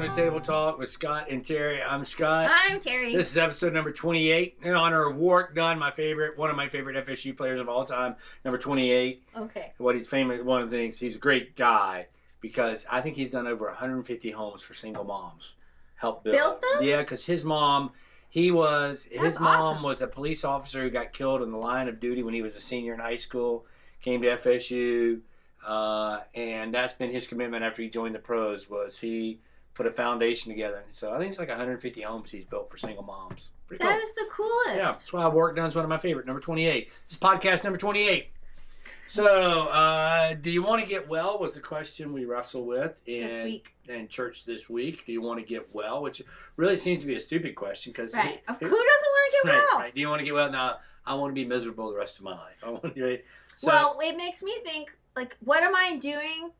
Welcome to Table Talk with Scott and Terry. I'm Scott. I'm Terry. This is episode number 28 in honor of Warwick Dunn, one of my favorite FSU players of all time, number 28. Okay. What he's famous, one of the things, he's a great guy because I think he's done over 150 homes for single moms. Helped build. Built them? Yeah, because his mom was a police officer who got killed in the line of duty when he was a senior in high school, came to FSU, and that's been his commitment after he joined the pros was he put a foundation together. So I think it's like 150 homes he's built for single moms. Pretty cool. That is the coolest. Yeah, that's why Warwick Dunn's one of my favorite. Number 28. This is podcast number 28. So, do you want to get well was the question we wrestle with in church this week. Do you want to get well? Which really seems to be a stupid question. Because who doesn't want to get well? Right. Do you want to get well? No, I want to be miserable the rest of my life. Well, it makes me think, like, what am I doing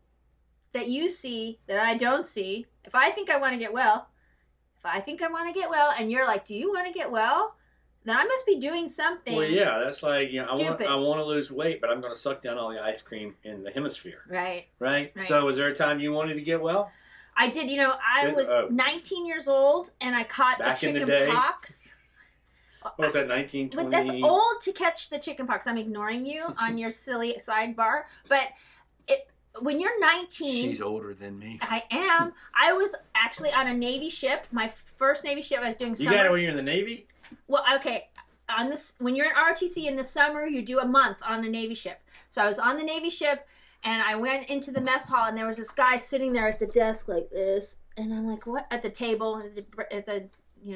that you see that I don't see? If I think I want to get well, and you're like, do you want to get well? Then I must be doing something. Well, yeah, that's like, stupid. I want to lose weight, but I'm going to suck down all the ice cream in the hemisphere. Right. So was there a time you wanted to get well? I did. I was 19 years old, and I caught the chicken pox. What was that, 1920? But that's old to catch the chicken pox. I'm ignoring you on your silly sidebar. But when you're 19... She's older than me. I am. I was actually on a Navy ship. My first Navy ship I was doing summer. You got it when you're in the Navy? Well, okay. When you're in ROTC in the summer, you do a month on a Navy ship. So I was on the Navy ship, and I went into the mess hall, and there was this guy sitting there at the desk like this. And I'm like, what? At the table, at the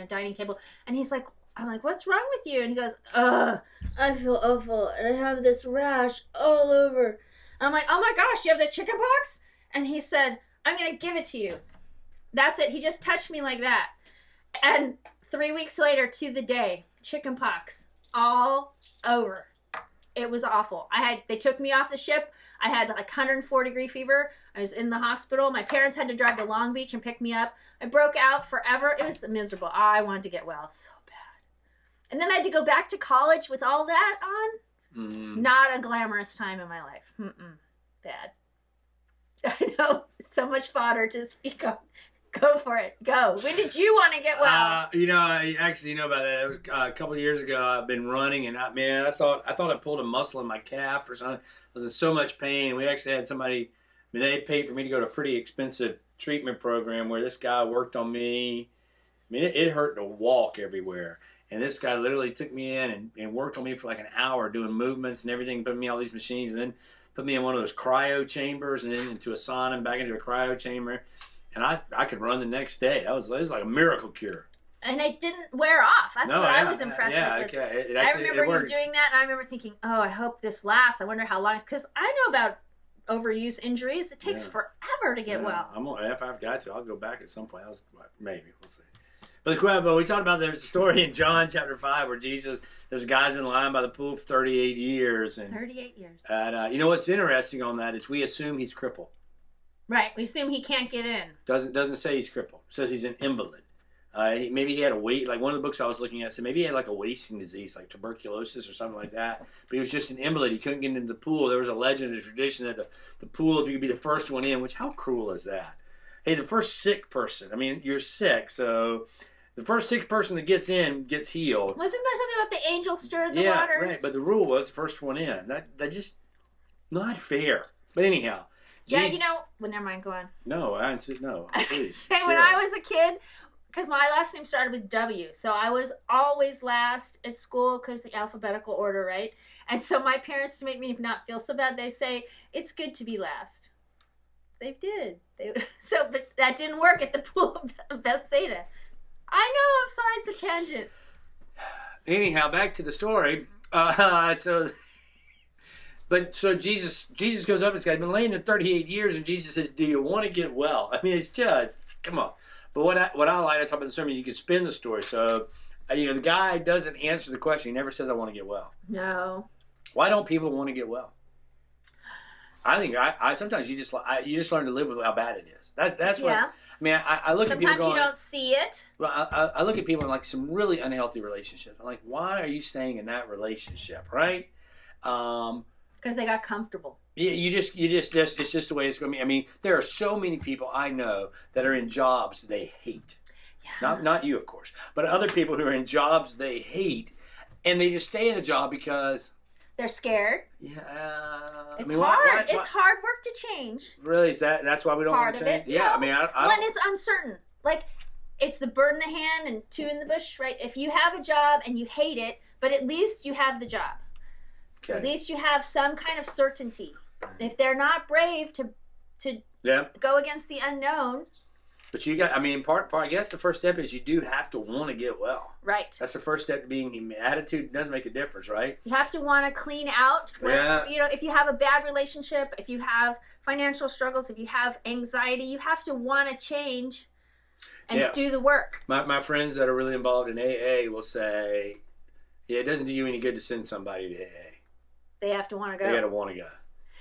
dining table. And he's like... I'm like, what's wrong with you? And he goes, I feel awful, and I have this rash all over. And I'm like, oh my gosh, you have the chicken pox? And he said, I'm going to give it to you. That's it. He just touched me like that. And 3 weeks later, to the day, chicken pox all over. It was awful. They took me off the ship. I had like 104-degree fever. I was in the hospital. My parents had to drive to Long Beach and pick me up. I broke out forever. It was miserable. I wanted to get well so bad. And then I had to go back to college with all that on. Not a glamorous time in my life. Bad. I know. So much fodder to speak on. Go for it. Go. When did you want to get well? I actually know about that. It was a couple of years ago. I've been running, and I thought I pulled a muscle in my calf or something. I was in so much pain. We actually had somebody. They paid for me to go to a pretty expensive treatment program where this guy worked on me. It hurt to walk everywhere. And this guy literally took me in and worked on me for like an hour doing movements and everything, put me in all these machines, and then put me in one of those cryo chambers and then into a sauna and back into a cryo chamber. And I could run the next day. It was like a miracle cure. And it didn't wear off. That's what I was impressed with. Okay. I remember you doing that, and I remember thinking, oh, I hope this lasts. I wonder how long. Because I know about overuse injuries. It takes forever to get well. If I've got to, I'll go back at some point. Maybe. We'll see. But we talked about there's a story in John chapter 5 where there's a guy's been lying by the pool for 38 years. 38 years. And you know what's interesting on that is we assume he's crippled. Right. We assume he can't get in. Doesn't say he's crippled. It says he's an invalid. Maybe he had like one of the books I was looking at said maybe he had like a wasting disease, like tuberculosis or something like that. But he was just an invalid. He couldn't get into the pool. There was a legend, a tradition that the pool, if you could be the first one in, which how cruel is that? Hey, the first sick person. You're sick, so the first sick person that gets in gets healed. Wasn't there something about the angel stirred the waters? Yeah, right. But the rule was the first one in. That just not fair. But anyhow. Yeah, well, never mind, go on. No, I didn't say no. Please. Hey, when I was a kid, because my last name started with W, so I was always last at school because the alphabetical order, right? And so my parents, to make me not feel so bad, they say, it's good to be last. They did. But that didn't work at the pool of Bethsaida. I know, I'm sorry, it's a tangent. Anyhow, back to the story. So Jesus goes up. This guy's been laying there 38 years, and Jesus says, "Do you want to get well?" It's just come on. But what I like to talk about the sermon, you can spin the story. So, the guy doesn't answer the question. He never says, "I want to get well." No. Why don't people want to get well? I think sometimes you just learn to live with how bad it is. That's what. Yeah. I look at people going... Sometimes you don't see it. Well, I look at people in like some really unhealthy relationships. I'm like, why are you staying in that relationship, right? Because they got comfortable. Yeah, it's just the way it's going to be. I mean, there are so many people I know that are in jobs they hate. Yeah. Not you, of course, but other people who are in jobs they hate, and they just stay in the job because they're scared. Yeah, it's hard. It's hard work to change. Really, that's why we don't want to change? Yeah, I mean, when it's uncertain, like it's the bird in the hand and two in the bush, right? If you have a job and you hate it, but at least you have the job. Okay. At least you have some kind of certainty. If they're not brave to go against the unknown. But you got, I mean, part. I guess the first step is you do have to want to get well. Right. That's the first step to being attitude does make a difference, right? You have to want to clean out. If you have a bad relationship, if you have financial struggles, if you have anxiety, you have to want to change and do the work. My friends that are really involved in AA will say, it doesn't do you any good to send somebody to AA. They have to want to go. They got to want to go.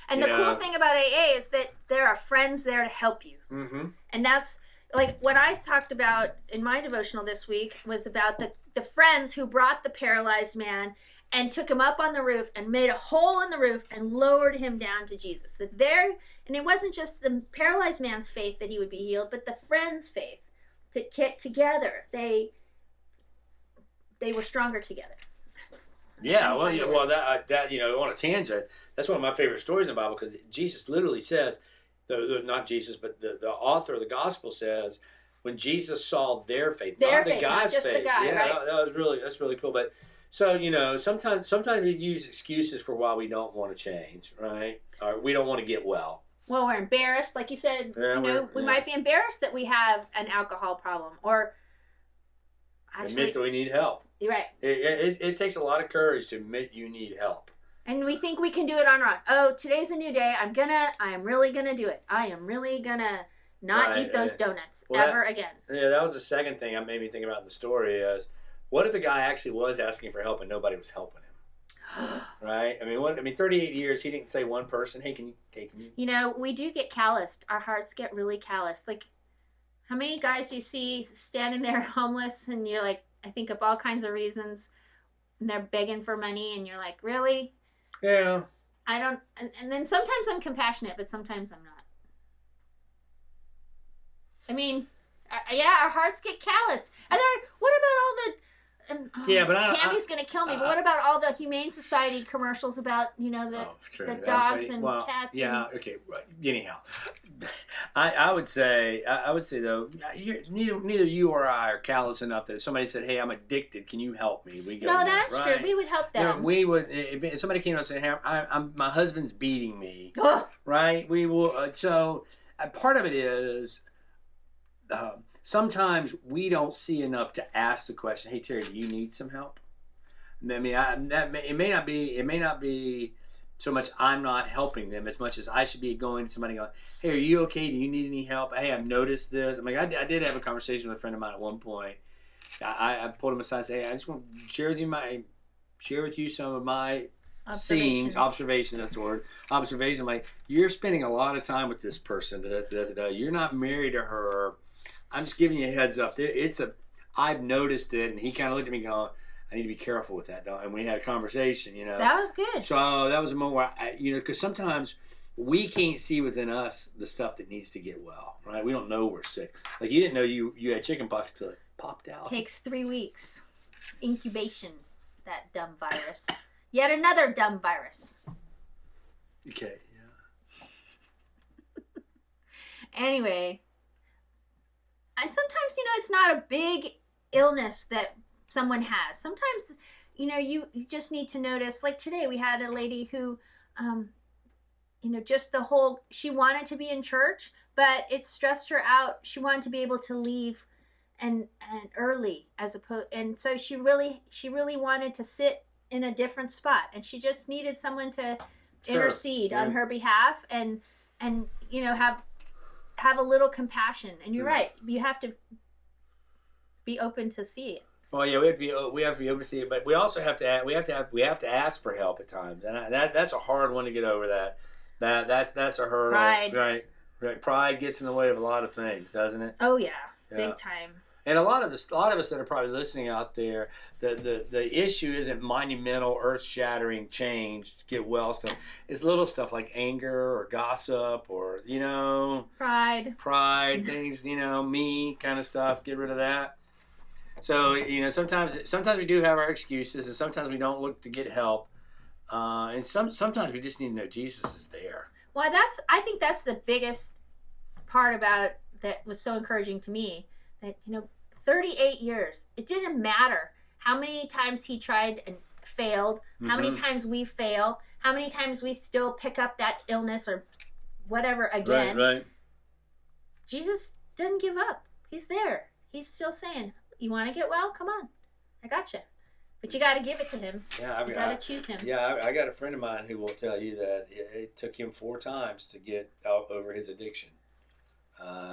And the cool thing about AA is that there are friends there to help you. Mm-hmm. And that's, like, what I talked about in my devotional this week was about the friends who brought the paralyzed man and took him up on the roof and made a hole in the roof and lowered him down to Jesus. And it wasn't just the paralyzed man's faith that he would be healed, but the friends' faith. To get together, they were stronger together. Yeah, that on a tangent, that's one of my favorite stories in the Bible because Jesus literally says, not Jesus, but the author of the gospel says, when Jesus saw their faith, not the guy's faith. The guy, right? That's really cool. But so sometimes we use excuses for why we don't want to change, right? Or we don't want to get well. Well, we're embarrassed, like you said. We might be embarrassed that we have an alcohol problem, or admit that we need help. You're right. It takes a lot of courage to admit you need help. And we think we can do it on our own. Oh, today's a new day. I am really gonna do it. I am really gonna not eat those donuts ever again. Yeah, that was the second thing that made me think about in the story is, what if the guy actually was asking for help and nobody was helping him? Right? I mean, 38 years, he didn't say one person, hey, can you? We do get calloused. Our hearts get really calloused. Like, how many guys do you see standing there homeless and you're like, I think of all kinds of reasons, and they're begging for money and you're like, really? Yeah. I don't, and then sometimes I'm compassionate, but sometimes I'm not. I mean, our hearts get calloused. And what about all the, Tammy's going to kill me, but what about all the Humane Society commercials about, the dogs and cats? Yeah, okay. Anyhow, I would say though, neither you or I are callous enough that if somebody said, hey, I'm addicted, can you help me? We go, no, that's true. We would help them. We would, if somebody came up and said, hey, my husband's beating me, right? We will, so part of it is, sometimes we don't see enough to ask the question, hey, Terry, do you need some help? I mean, it may not be so much I'm not helping them as much as I should be going to somebody going, hey, are you okay? Do you need any help? Hey, I've noticed this. I mean, I did have a conversation with a friend of mine at one point. I pulled him aside and said, hey, I just want to share with you some of my observations, that's the word. Observation, like, you're spending a lot of time with this person. You're not married to her. I'm just giving you a heads up. I've noticed it, and he kind of looked at me going, I need to be careful with that, and we had a conversation, That was good. So that was a moment where, because sometimes we can't see within us the stuff that needs to get well, right? We don't know we're sick. Like, you didn't know you had chicken pox till it popped out. Takes 3 weeks. Incubation, that dumb virus. Yet another dumb virus. Okay, yeah. Anyway, and sometimes, it's not a big illness that someone has. Sometimes, you just need to notice, like today we had a lady who, just she wanted to be in church, but it stressed her out. She wanted to be able to leave and early and so she really wanted to sit in a different spot, and she just needed someone to intercede on her behalf and have a little compassion. And you're right, you have to be open to see it. Well, yeah, we have to be open to see it, but we also have to ask for help at times, and that's a hard one to get over. That's a hurdle. Pride, right? Pride gets in the way of a lot of things, doesn't it? Oh yeah, big time. And a lot of us that are probably listening out there, the issue isn't monumental, earth-shattering change to get well stuff. It's little stuff like anger or gossip or pride, things, me kind of stuff. Get rid of that. So sometimes we do have our excuses, and sometimes we don't look to get help, and sometimes we just need to know Jesus is there. Well, I think that's the biggest part about it that was so encouraging to me. That 38 years. It didn't matter how many times he tried and failed, how many times we fail, how many times we still pick up that illness or whatever again. Right. Jesus didn't give up. He's there. He's still saying, you want to get well? Come on. I got you. But you got to give it to him. Yeah, you got to choose him. Yeah, I got a friend of mine who will tell you that it took him 4 times to get out over his addiction.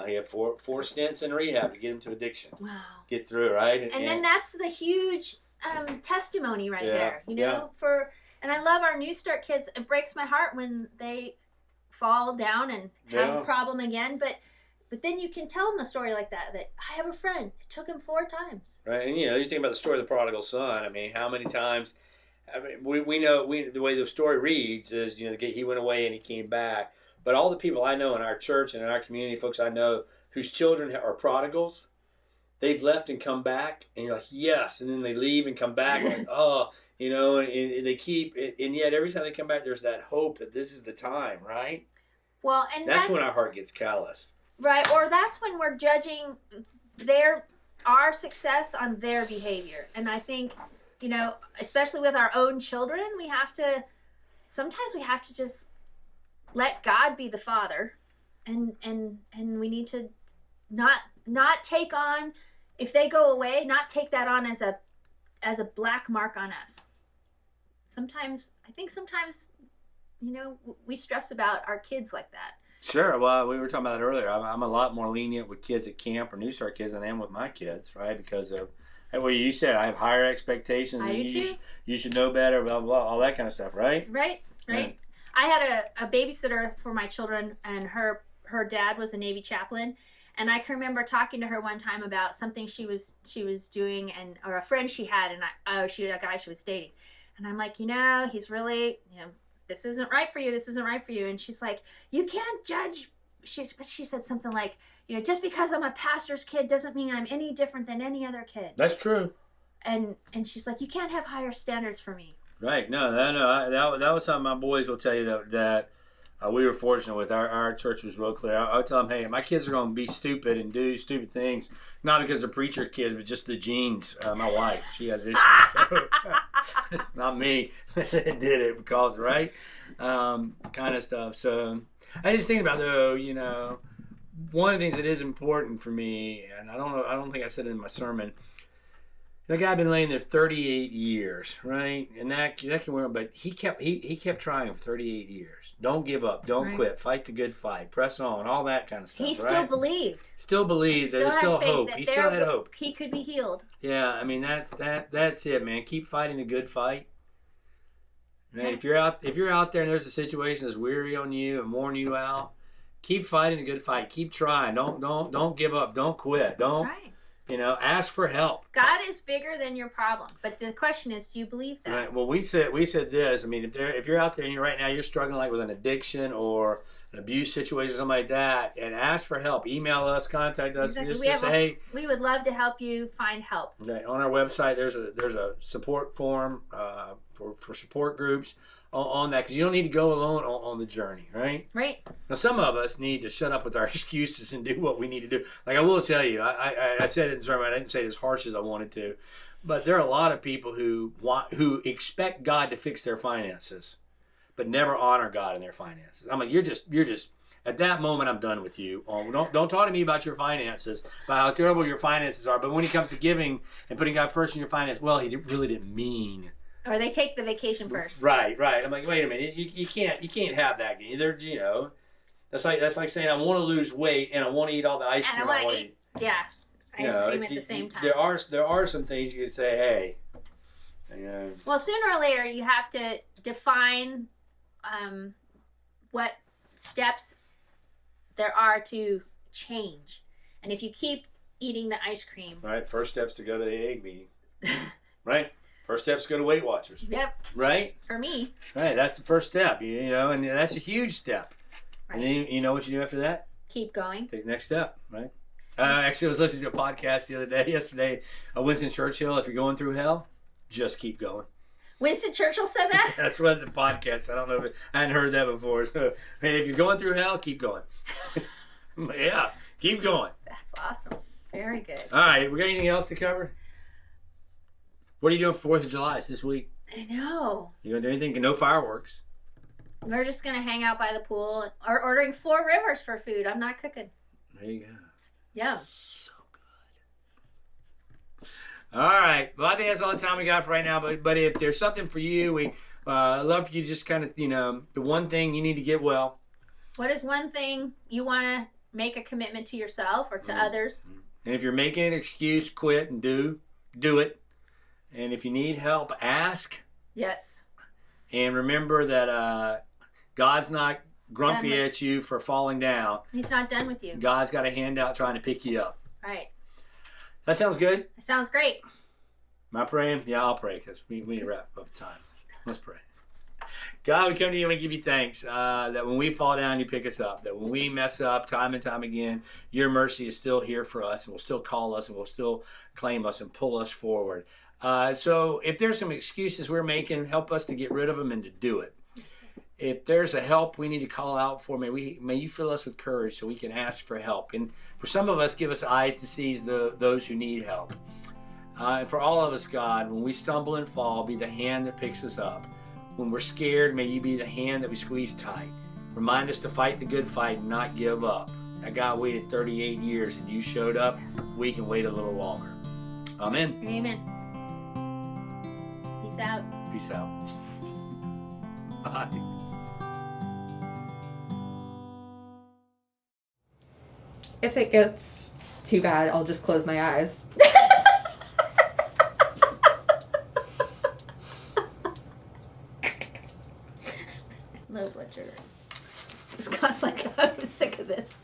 He had four stints in rehab to get him to addiction. Wow. Get through, right? And then that's the huge testimony right there. And I love our New Start kids. It breaks my heart when they fall down and have a problem again. But then you can tell them a story like that I have a friend. It took him 4 times. Right. And, you think about the story of the prodigal son. I mean, how many times... I mean, we know the way the story reads is, he went away and he came back. But all the people I know in our church and in our community, folks I know whose children are prodigals, they've left and come back, and you're like, yes, and then they leave and come back, like, oh, and they keep, and yet every time they come back, there's that hope that this is the time, right? Well, and that's when our heart gets calloused. Right, or that's when we're judging our success on their behavior. And I think, especially with our own children, sometimes we have to just let God be the Father, and we need to not take on, if they go away, not take that on as a black mark on us. I think sometimes we stress about our kids like that. Sure. Well, we were talking about it earlier. I'm a lot more lenient with kids at camp or New Start kids than I am with my kids, right? Because of well, you said I have higher expectations. I do too. You should know better, blah, blah, all that kind of stuff, right? Right. I had a babysitter for my children, and her dad was a Navy chaplain, and I can remember talking to her one time about something she was doing, or a friend she had, and she had a guy she was dating, and I'm like, he's really, this isn't right for you. This isn't right for you. And she's like, you can't judge. But she said something like, just because I'm a pastor's kid doesn't mean I'm any different than any other kid. That's true. And she's like, you can't have higher standards for me. Right. No. That was something my boys will tell you that we were fortunate with. Our church was real clear. I would tell them, hey, my kids are going to be stupid and do stupid things, not because they're preacher kids, but just the genes. My wife, she has issues. Not me. Did it because, right? Kind of stuff. So I just think about, though, one of the things that is important for me, and I don't think I said it in my sermon, the guy had been laying there 38 years, right? And that can work, but he kept trying for 38 years. Don't give up. Don't quit. Fight the good fight. Press on. All that kind of stuff. He still believed. Still believed. There's still hope. He still had hope. He could be healed. Yeah, I mean that's it, man. Keep fighting the good fight. Man, if you're out there and there's a situation that's weary on you and worn you out, keep fighting the good fight. Keep trying. Don't give up. Don't quit. Don't. Right. Ask for help. God is bigger than your problem. But the question is, do you believe that? Right. Well, we said this. I mean, if you're out there and right now you're struggling like with an addiction or an abuse situation, something like that, and ask for help. Email us, contact us. Exactly. Just say, hey. We would love to help you find help. Right. On our website, there's a support form for support groups on that, because you don't need to go alone on the journey, right? Right. Now, some of us need to shut up with our excuses and do what we need to do. Like I will tell you, I said it in the sermon, I didn't say it as harsh as I wanted to, but there are a lot of people who expect God to fix their finances, but never honor God in their finances. I'm like, you're just at that moment, I'm done with you. Don't talk to me about your finances, about how terrible your finances are. But when it comes to giving and putting God first in your finance, well, he really didn't mean. Or they take the vacation first. Right. I'm like, wait a minute, you can't have that either. That's like saying I want to lose weight and I want to eat all the ice cream. And I want to eat. Yeah, ice cream at the same time. There are some things you can say, hey. Well, sooner or later, you have to define what steps there are to change. And if you keep eating the ice cream. Right. First step's to go to the egg meeting. Right. First step's to go to Weight Watchers. Yep. Right. For me. Right. That's the first step. You know, and that's a huge step. Right. And then you know what you do after that? Keep going. Take the next step. Right. Actually, I was listening to a podcast the other day, yesterday. Winston Churchill. If you're going through hell, just keep going. Winston Churchill said that? That's what the podcast. I don't know I hadn't heard that before. So, hey, if you're going through hell, keep going. Yeah, keep going. That's awesome. Very good. All right, we got anything else to cover? What are you doing for 4th of July? It's this week. I know. You gonna do anything? No fireworks. We're just gonna hang out by the pool or ordering 4 Rivers for food. I'm not cooking. There you go. Yeah. So good. All right. Well, I think that's all the time we got for right now. But if there's something for you, we love for you to just kind of, the one thing you need to get well. What is one thing you want to make a commitment to yourself or to others? And if you're making an excuse, quit and do it. And if you need help, ask. Yes. And remember that God's not grumpy at you for falling down. He's not done with you. God's got a hand out trying to pick you up. Right. That sounds good. That sounds great. Am I praying? Yeah, I'll pray because we need to wrap up the time. Let's pray. God, we come to you and we give you thanks that when we fall down, you pick us up. That when we mess up time and time again, your mercy is still here for us and will still call us and will still claim us and pull us forward. So if there's some excuses we're making, help us to get rid of them and to do it. If there's a help we need to call out for, may you fill us with courage so we can ask for help. And for some of us, give us eyes to seize those who need help. And for all of us, God, when we stumble and fall, be the hand that picks us up. When we're scared, may you be the hand that we squeeze tight. Remind us to fight the good fight and not give up. That God waited 38 years and you showed up. We can wait a little longer. Amen. Amen. Peace out. Peace out. Bye. If it gets too bad, I'll just close my eyes. Low blood sugar. This costs like, I'm sick of this.